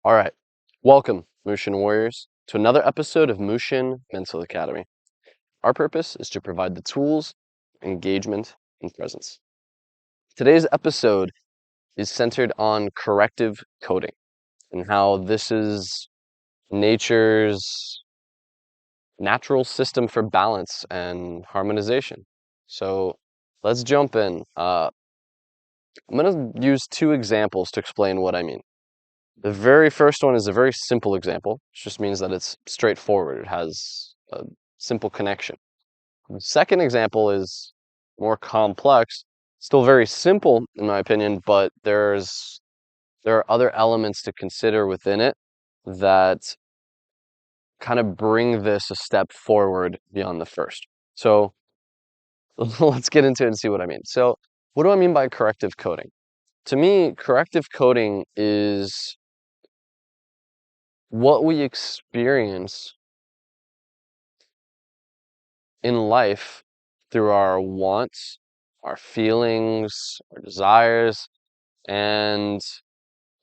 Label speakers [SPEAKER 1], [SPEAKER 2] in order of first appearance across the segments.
[SPEAKER 1] All right. Welcome, Mushin Warriors, to another episode of Mushin Mental Academy. Our purpose is to provide the tools, engagement, and presence. Today's episode is centered on corrective coding and how this is nature's natural system for balance and harmonization. So let's jump in. I'm going to use two examples to explain what I mean. The very first one is a very simple example. It just means that it's straightforward. It has a simple connection. The second example is more complex, still very simple in my opinion, but there are other elements to consider within it that kind of bring this a step forward beyond the first. So let's get into it and see what I mean. So what do I mean by corrective coding? To me, corrective coding is what we experience in life through our wants, our feelings, our desires, and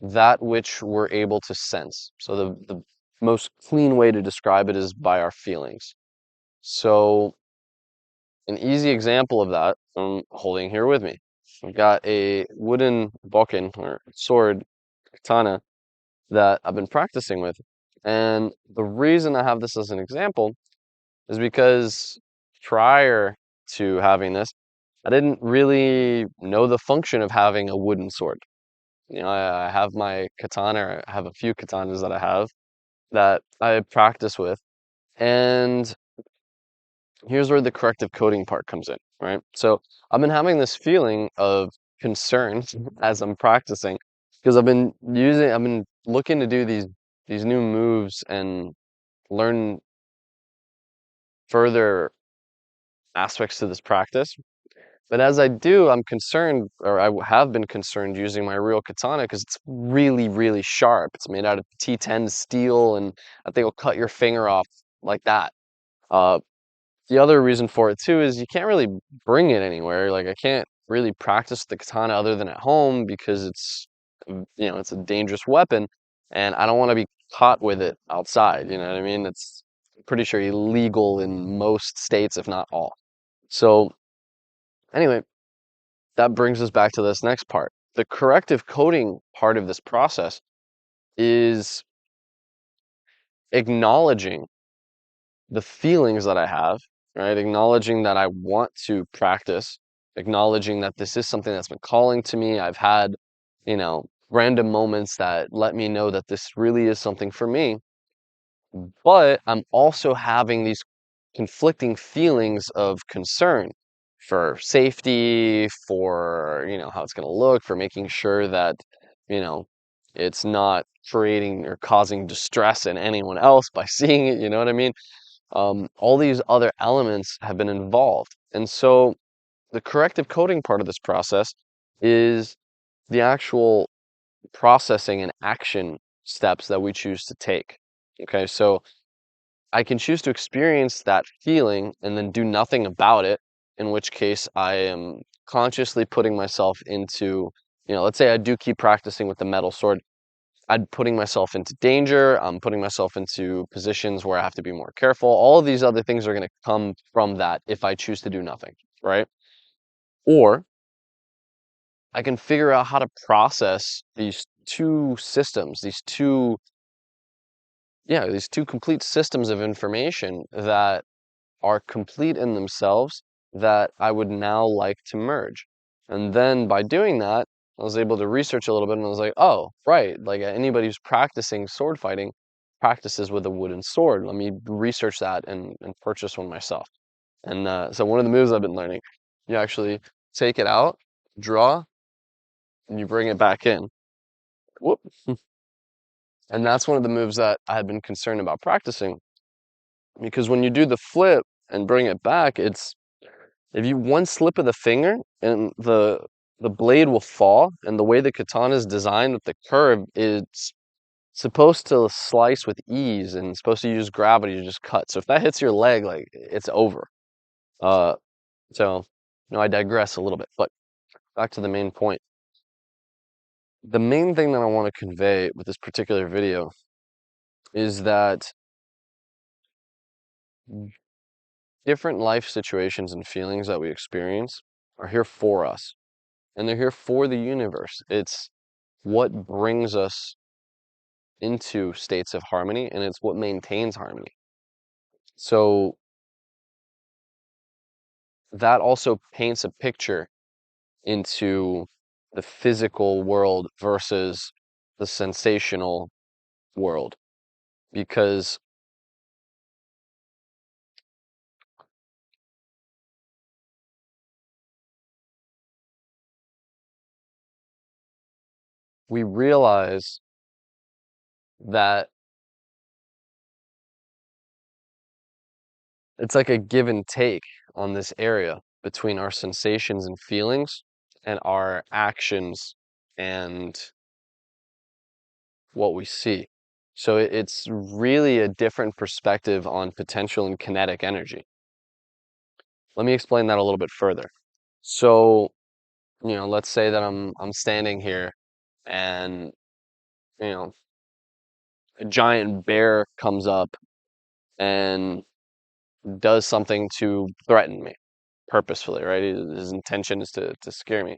[SPEAKER 1] that which we're able to sense. So the most clean way to describe it is by our feelings. So an easy example of that I'm holding here with me. I've got a wooden bokken or sword, katana, that I've been practicing with. And the reason I have this as an example is because prior to having this, I didn't really know the function of having a wooden sword. I have my katana, I have a few katanas that I have that I practice with. And here's where the corrective coding part comes in, right? So I've been having this feeling of concern as I'm practicing because I've been looking to do these new moves and learn further aspects to this practice. But as I do, I'm concerned, or have been concerned using my real katana because it's really, really sharp. It's made out of T10 steel, and I think it'll cut your finger off like that. Uh, the other reason for it too is you can't really bring it anywhere. Like I can't really practice the katana other than at home because it's a dangerous weapon, and I don't want to be caught with it outside. You know what I mean? It's pretty sure illegal in most states, if not all. So anyway, that brings us back to this next part. The corrective coding part of this process is acknowledging the feelings that I have, right? Acknowledging that I want to practice, acknowledging that this is something that's been calling to me. I've had, random moments that let me know that this really is something for me. But I'm also having these conflicting feelings of concern for safety, for, how it's going to look, for making sure that, you know, it's not creating or causing distress in anyone else by seeing it, you know what I mean? All these other elements have been involved. And so the corrective coding part of this process is the actual processing and action steps that we choose to take. Okay, so I can choose to experience that feeling and then do nothing about it, in which case I am consciously putting myself into, let's say I do keep practicing with the metal sword. I'm putting myself into danger. I'm putting myself into positions where I have to be more careful. All of these other things are going to come from that if I choose to do nothing, right? Or I can figure out how to process these two systems, these two complete systems of information that are complete in themselves that I would now like to merge. And then by doing that, I was able to research a little bit and I was like, oh, right, like anybody who's practicing sword fighting practices with a wooden sword. Let me research that and purchase one myself. And so one of the moves I've been learning, you actually take it out, draw, and you bring it back in. Whoop. And that's one of the moves that I had been concerned about practicing because when you do the flip and bring it back, it's if you one slip of the finger and the blade will fall, and the way the katana is designed with the curve, it's supposed to slice with ease and supposed to use gravity to just cut. So if that hits your leg, like it's over. Uh, so I digress a little bit, but back to the main point. The main thing that I want to convey with this particular video is that different life situations and feelings that we experience are here for us, and they're here for the universe. It's what brings us into states of harmony, and it's what maintains harmony. So that also paints a picture into the physical world versus the sensational world, because we realize that it's like a give and take on this area between our sensations and feelings and our actions and what we see. So it's really a different perspective on potential and kinetic energy. Let me explain that a little bit further. So, let's say that I'm standing here and, you know, a giant bear comes up and does something to threaten me purposefully, right? His intention is to scare me.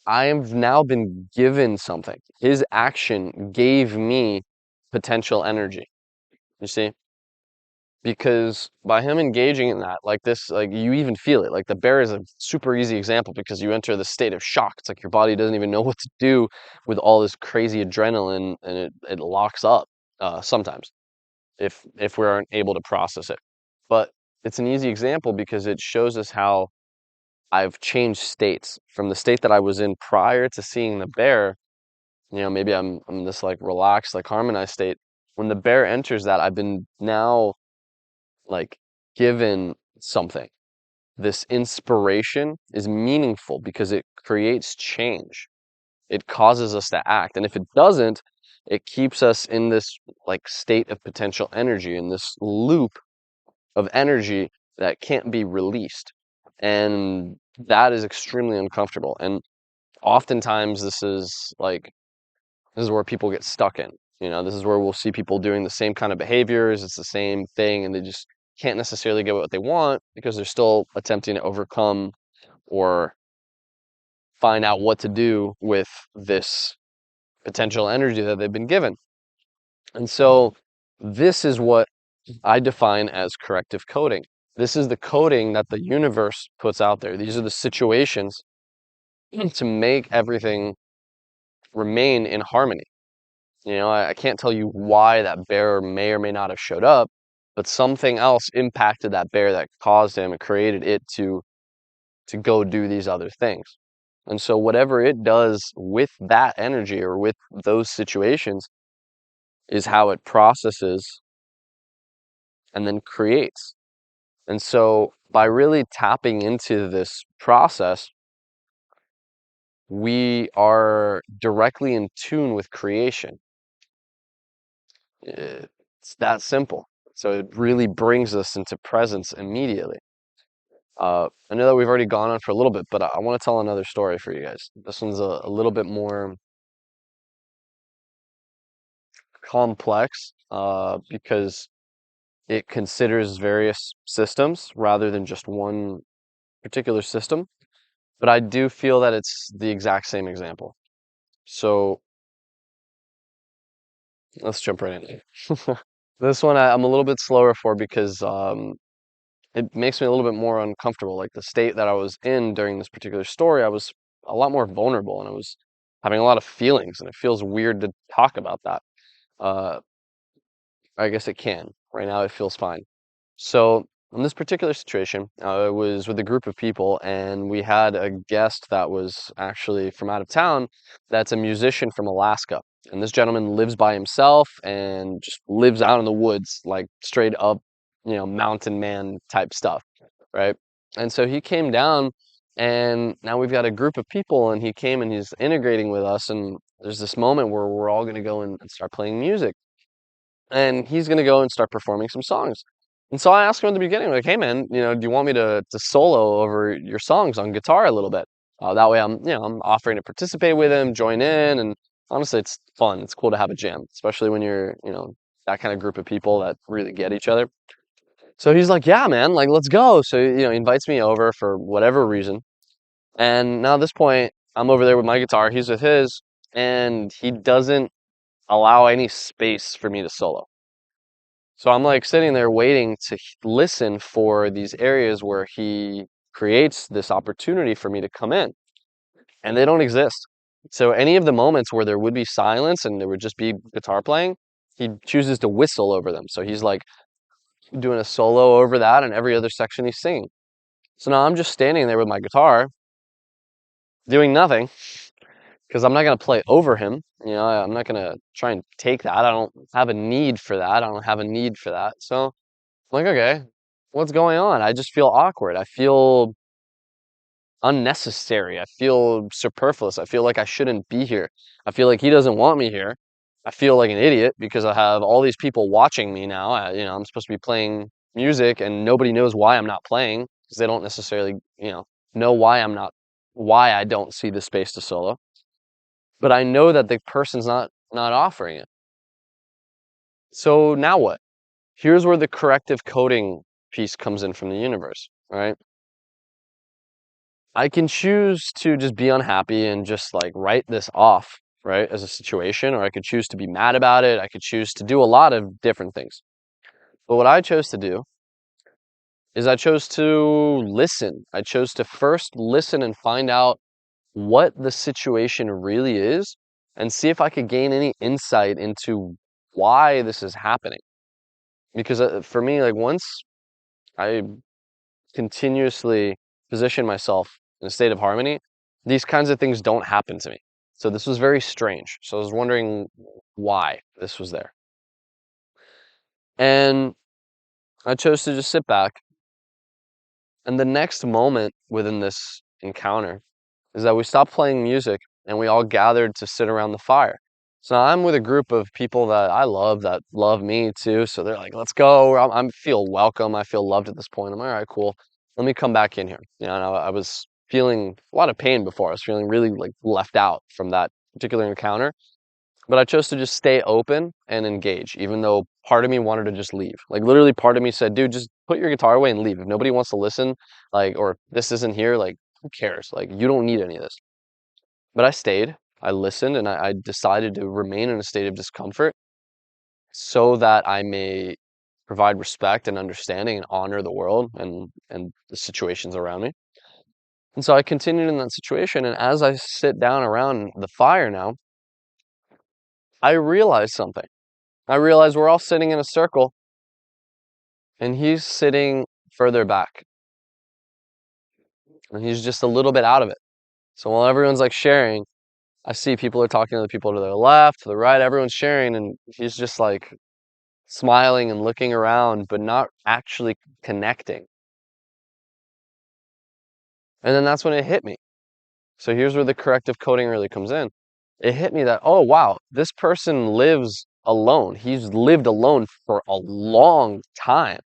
[SPEAKER 1] I have now been given something. His action gave me potential energy. You see? Because by him engaging in that, like this, like you even feel it. Like the bear is a super easy example because you enter the state of shock. It's like your body doesn't even know what to do with all this crazy adrenaline, and it locks up sometimes if we aren't able to process it. But it's an easy example because it shows us how I've changed states from the state that I was in prior to seeing the bear. Maybe I'm this like relaxed, like harmonized state. When the bear enters that, I've been now like given something. This inspiration is meaningful because it creates change. It causes us to act. And if it doesn't, it keeps us in this like state of potential energy, in this loop of energy that can't be released. And that is extremely uncomfortable. And oftentimes this is where people get stuck in. This is where we'll see people doing the same kind of behaviors. It's the same thing, and they just can't necessarily get what they want because they're still attempting to overcome or find out what to do with this potential energy that they've been given. And so this is what I define as corrective coding. This is the coding that the universe puts out there. These are the situations to make everything remain in harmony. I can't tell you why that bear may or may not have showed up, but something else impacted that bear that caused him and created it to go do these other things. And so whatever it does with that energy or with those situations is how it processes and then creates. And so by really tapping into this process, we are directly in tune with creation. It's that simple. So it really brings us into presence immediately. I know that we've already gone on for a little bit, but I want to tell another story for you guys. This one's a little bit more complex because it considers various systems rather than just one particular system. But I do feel that it's the exact same example. So let's jump right in. This one I'm a little bit slower for because it makes me a little bit more uncomfortable. Like the state that I was in during this particular story, I was a lot more vulnerable and I was having a lot of feelings, and it feels weird to talk about that. Uh, I guess it can. Right now, it feels fine. So, in this particular situation, I was with a group of people, and we had a guest that was actually from out of town that's a musician from Alaska. And this gentleman lives by himself and just lives out in the woods, like straight up, mountain man type stuff, right? And so he came down, and now we've got a group of people, and he came and he's integrating with us. And there's this moment where we're all going to go and start playing music, and he's gonna go and start performing some songs. And so I asked him at the beginning, like, "Hey, man, do you want me to solo over your songs on guitar a little bit?" That way I'm offering to participate with him, join in, and honestly, it's fun. It's cool to have a jam, especially when you're that kind of group of people that really get each other. So he's like, yeah, man, like, let's go. So, he invites me over for whatever reason. And now at this point, I'm over there with my guitar, he's with his, and he doesn't allow any space for me to solo. So I'm like sitting there waiting to listen for these areas where he creates this opportunity for me to come in, and they don't exist. So any of the moments where there would be silence and there would just be guitar playing, he chooses to whistle over them. So he's like doing a solo over that, and every other section he's singing. So now I'm just standing there with my guitar doing nothing because I'm not going to play over him. I'm not going to try and take that. I don't have a need for that. I don't have a need for that. So I'm like, okay, what's going on? I just feel awkward. I feel unnecessary. I feel superfluous. I feel like I shouldn't be here. I feel like he doesn't want me here. I feel like an idiot because I have all these people watching me now. I'm supposed to be playing music and nobody knows why I'm not playing because they don't necessarily, know why I don't see the space to solo. But I know that the person's not offering it. So now what? Here's where the corrective coding piece comes in from the universe, right? I can choose to just be unhappy and just like write this off, right, as a situation, or I could choose to be mad about it. I could choose to do a lot of different things. But what I chose to do is I chose to listen. I chose to first listen and find out what the situation really is and see if I could gain any insight into why this is happening. Because for me, like once I continuously position myself in a state of harmony, these kinds of things don't happen to me. So this was very strange. So I was wondering why this was there. And I chose to just sit back. And the next moment within this encounter is that we stopped playing music and we all gathered to sit around the fire. So now I'm with a group of people that I love that love me too. So they're like, let's go. I feel welcome. I feel loved at this point. I'm like, all right, cool. Let me come back in here. And I was feeling a lot of pain before. I was feeling really like left out from that particular encounter. But I chose to just stay open and engage, even though part of me wanted to just leave. Like literally part of me said, dude, just put your guitar away and leave. If nobody wants to listen, like, or this isn't here, like, who cares? Like, you don't need any of this. But I stayed, I listened, and I decided to remain in a state of discomfort so that I may provide respect and understanding and honor the world and the situations around me. And so I continued in that situation, and as I sit down around the fire now, I realized something. I realized we're all sitting in a circle, and he's sitting further back, and he's just a little bit out of it. So while everyone's like sharing, I see people are talking to the people to their left, to the right, everyone's sharing, and he's just like smiling and looking around, but not actually connecting. And then that's when it hit me. So here's where the corrective coding really comes in. It hit me that, oh, wow, this person lives alone. He's lived alone for a long time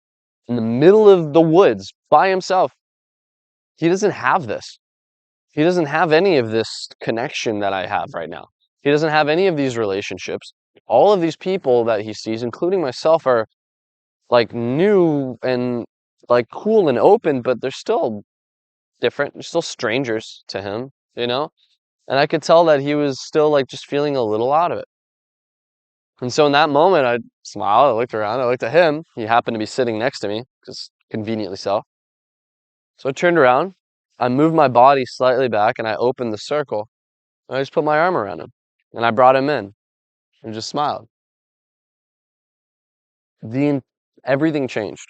[SPEAKER 1] in the middle of the woods by himself. He doesn't have this. He doesn't have any of this connection that I have right now. He doesn't have any of these relationships. All of these people that he sees, including myself, are like new and like cool and open, but they're still different. They're still strangers to him. And I could tell that he was still like just feeling a little out of it. And so in that moment, I smiled, I looked around, I looked at him. He happened to be sitting next to me, just conveniently so. So I turned around, I moved my body slightly back, and I opened the circle. And I just put my arm around him, and I brought him in, and just smiled. The Everything changed.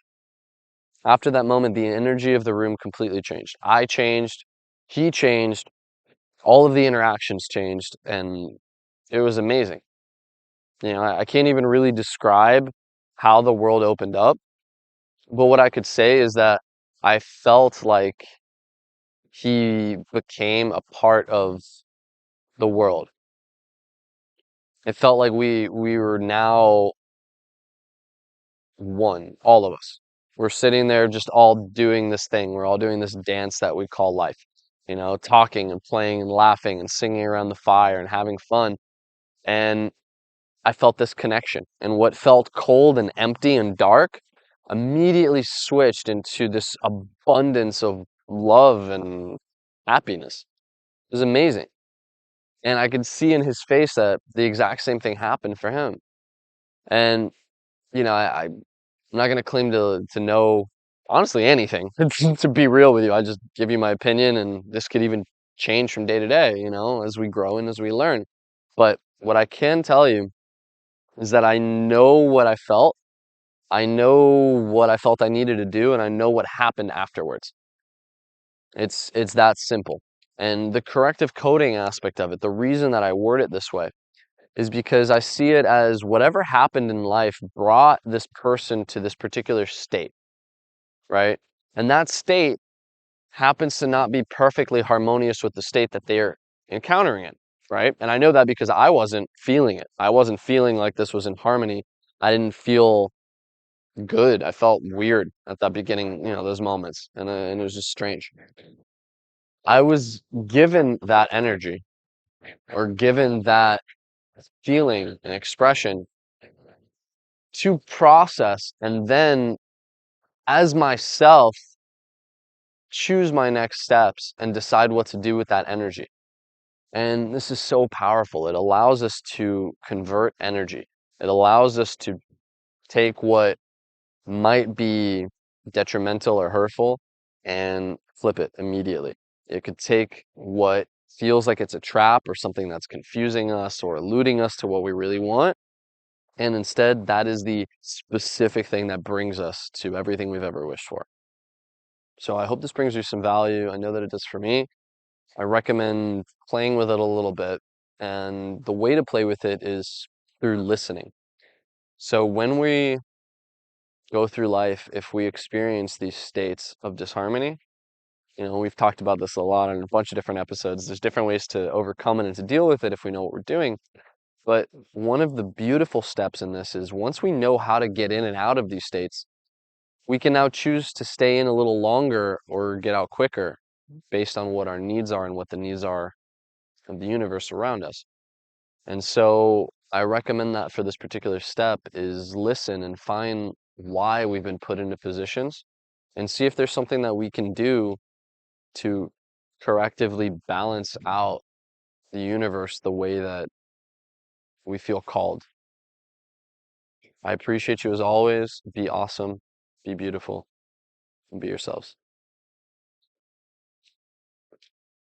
[SPEAKER 1] After that moment, the energy of the room completely changed. I changed, he changed, all of the interactions changed, and it was amazing. I can't even really describe how the world opened up, but what I could say is that I felt like he became a part of the world. It felt like we were now one, all of us. We're sitting there just all doing this thing. We're all doing this dance that we call life. talking and playing and laughing and singing around the fire and having fun. And I felt this connection. And what felt cold and empty and dark immediately switched into this abundance of love and happiness. It was amazing. And I could see in his face that the exact same thing happened for him. And, I'm not going to claim to know honestly anything, to be real with you. I just give you my opinion, and this could even change from day to day, as we grow and as we learn. But what I can tell you is that I know what I felt. I know what I felt I needed to do, and I know what happened afterwards. It's that simple. And the corrective coding aspect of it, the reason that I word it this way is because I see it as whatever happened in life brought this person to this particular state, right? And that state happens to not be perfectly harmonious with the state that they're encountering it, right? And I know that because I wasn't feeling it. I wasn't feeling like this was in harmony. I didn't feel good. I felt weird at that beginning, those moments, and it was just strange. I was given that energy or given that feeling and expression to process and then as myself choose my next steps and decide what to do with that energy. And this is so powerful. It allows us to convert energy. It allows us to take what might be detrimental or hurtful and flip it immediately. It could take what feels like it's a trap or something that's confusing us or eluding us to what we really want. And instead, that is the specific thing that brings us to everything we've ever wished for. So I hope this brings you some value. I know that it does for me. I recommend playing with it a little bit. And the way to play with it is through listening. So when we go through life, if we experience these states of disharmony, we've talked about this a lot in a bunch of different episodes. There's different ways to overcome it and to deal with it if we know what we're doing. But one of the beautiful steps in this is once we know how to get in and out of these states, we can now choose to stay in a little longer or get out quicker based on what our needs are and what the needs are of the universe around us. And so I recommend that for this particular step is listen and find why we've been put into positions and see if there's something that we can do to correctively balance out the universe the way that we feel called. I appreciate you as always. Be awesome, be beautiful, and be yourselves.